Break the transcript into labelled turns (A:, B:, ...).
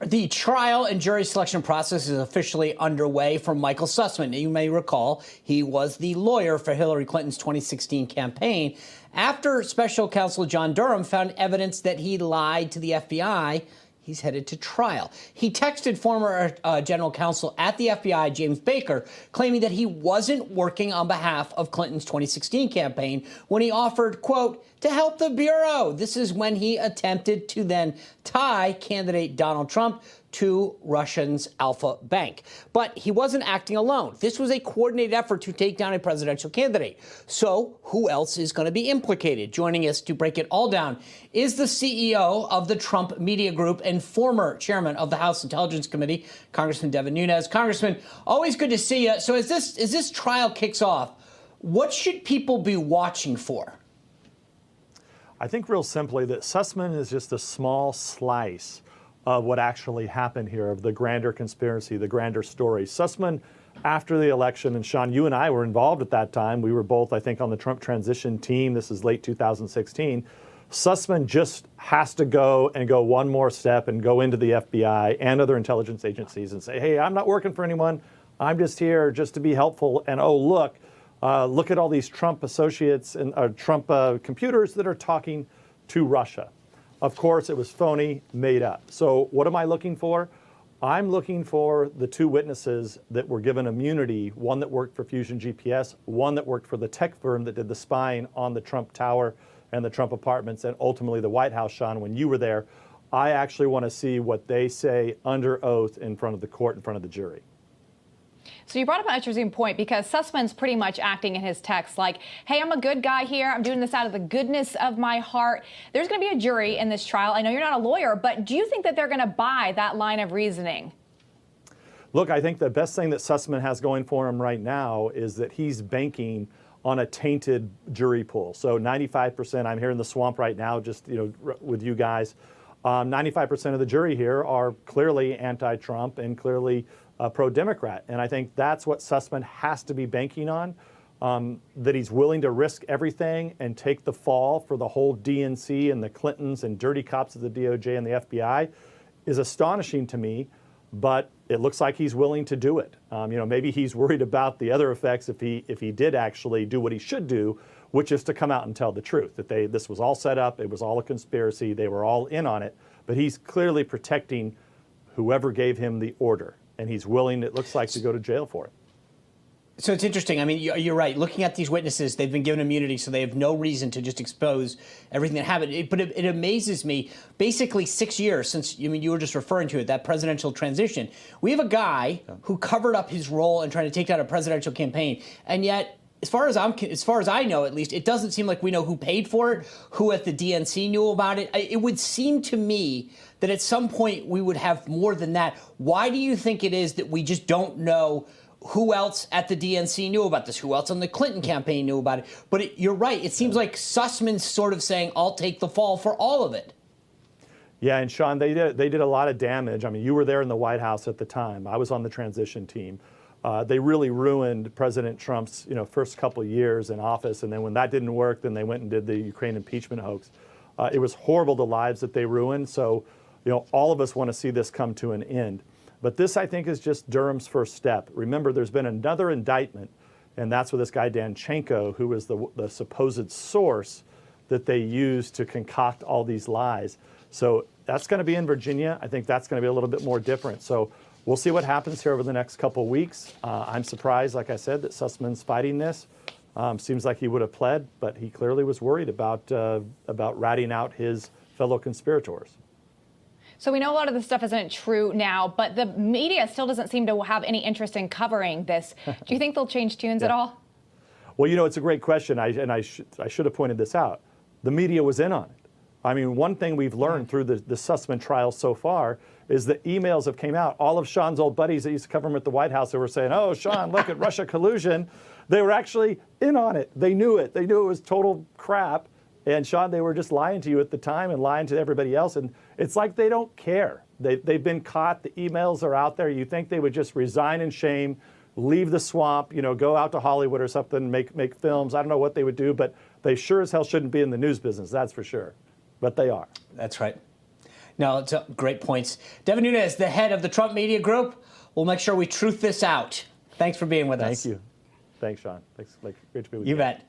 A: The trial and jury selection process is officially underway for Michael Sussman. You may recall he was the lawyer for Hillary Clinton's 2016 campaign after special counsel John Durham found evidence that he lied to the FBI. He's headed to trial. He texted former general counsel at the FBI, James Baker, claiming that he wasn't working on behalf of Clinton's 2016 campaign when he offered, quote, to help the Bureau. This is when he attempted to then tie candidate Donald Trump to Russia's Alpha Bank. But he wasn't acting alone. This was a coordinated effort to take down a presidential candidate. So who else is going to be implicated? Joining us to break it all down is the CEO of the Trump Media Group and former chairman of the House Intelligence Committee, Congressman Devin Nunes. Congressman, always good to see you. So as this trial kicks off, what should people be watching for?
B: I think real simply that Sussman is just a small slice of what actually happened here, of the grander conspiracy, the grander story. Sussman, after the election, and Sean, you and I were involved at that time. We were both, I think, on the Trump transition team. This is late 2016. Sussman just has to go one more step and go into the FBI and other intelligence agencies and say, hey, I'm not working for anyone. I'm just here just to be helpful. And oh, look at all these Trump associates and Trump computers that are talking to Russia. Of course, it was phony, made up. So what am I looking for? I'm looking for the two witnesses that were given immunity, one that worked for Fusion GPS, one that worked for the tech firm that did the spying on the Trump Tower and the Trump apartments and ultimately the White House, Sean, when you were there. I actually want to see what they say under oath in front of the court, in front of the jury.
C: So you brought up an interesting point because Sussman's pretty much acting in his text like, hey, I'm a good guy here. I'm doing this out of the goodness of my heart. There's going to be a jury in this trial. I know you're not a lawyer, but do you think that they're going to buy that line of reasoning?
B: Look, I think the best thing that Sussman has going for him right now is that he's banking on a tainted jury pool. So 95%, I'm here in the swamp right now, just with you guys. 95% of the jury here are clearly anti-Trump and clearly pro-Democrat. And I think that's what Sussman has to be banking on, that he's willing to risk everything and take the fall for the whole DNC and the Clintons and dirty cops of the DOJ and the FBI is astonishing to me, but it looks like he's willing to do it. Maybe he's worried about the other effects if he did actually do what he should do, which is to come out and tell the truth, that this was all set up, it was all a conspiracy, they were all in on it, but he's clearly protecting whoever gave him the order. And he's willing, it looks like, to go to jail for it.
A: So it's interesting. I mean, you're right. Looking at these witnesses, they've been given immunity, so they have no reason to just expose everything that happened. But it amazes me, basically 6 years since, you were just referring to it, that presidential transition. We have a guy who covered up his role in trying to take down a presidential campaign, and yet, as far as I know, at least, it doesn't seem like we know who paid for it, who at the DNC knew about it. It would seem to me that at some point we would have more than that. Why do you think it is that we just don't know who else at the DNC knew about this, who else on the Clinton campaign knew about it? But you're right. It seems like Sussman's sort of saying, I'll take the fall for all of it.
B: Yeah, and Sean, they did a lot of damage. I mean, you were there in the White House at the time. I was on the transition team. They really ruined President Trump's first couple of years in office, and then when that didn't work, then they went and did the Ukraine impeachment hoax. It was horrible, the lives that they ruined. So, all of us want to see this come to an end. But this, I think, is just Durham's first step. Remember, there's been another indictment, and that's with this guy Danchenko, who was the supposed source that they used to concoct all these lies. So that's going to be in Virginia. I think that's going to be a little bit more different. So we'll see what happens here over the next couple of weeks. I'm surprised, like I said, that Sussman's fighting this. Seems like he would have pled, but he clearly was worried about ratting out his fellow conspirators.
C: So we know a lot of this stuff isn't true now, but the media still doesn't seem to have any interest in covering this. Do you think they'll change tunes at all? Well,
B: it's a great question, I should have pointed this out. The media was in on it. I mean, one thing we've learned through the Sussman trial so far is that emails have came out. All of Sean's old buddies that used to cover him at the White House that were saying, oh, Sean, look at Russia collusion. They were actually in on it. They knew it. They knew it was total crap. And Sean, they were just lying to you at the time and lying to everybody else. And it's like they don't care. They've been caught. The emails are out there. You think they would just resign in shame, leave the swamp, go out to Hollywood or something, make films. I don't know what they would do, but they sure as hell shouldn't be in the news business. That's for sure. But they are.
A: That's right. No, it's great points. Devin Nunes, the head of the Trump Media Group. We'll make sure we truth this out. Thanks for being with us.
B: Thank you. Thanks, Sean. Thanks, Mike. Great to be with you.
A: You bet.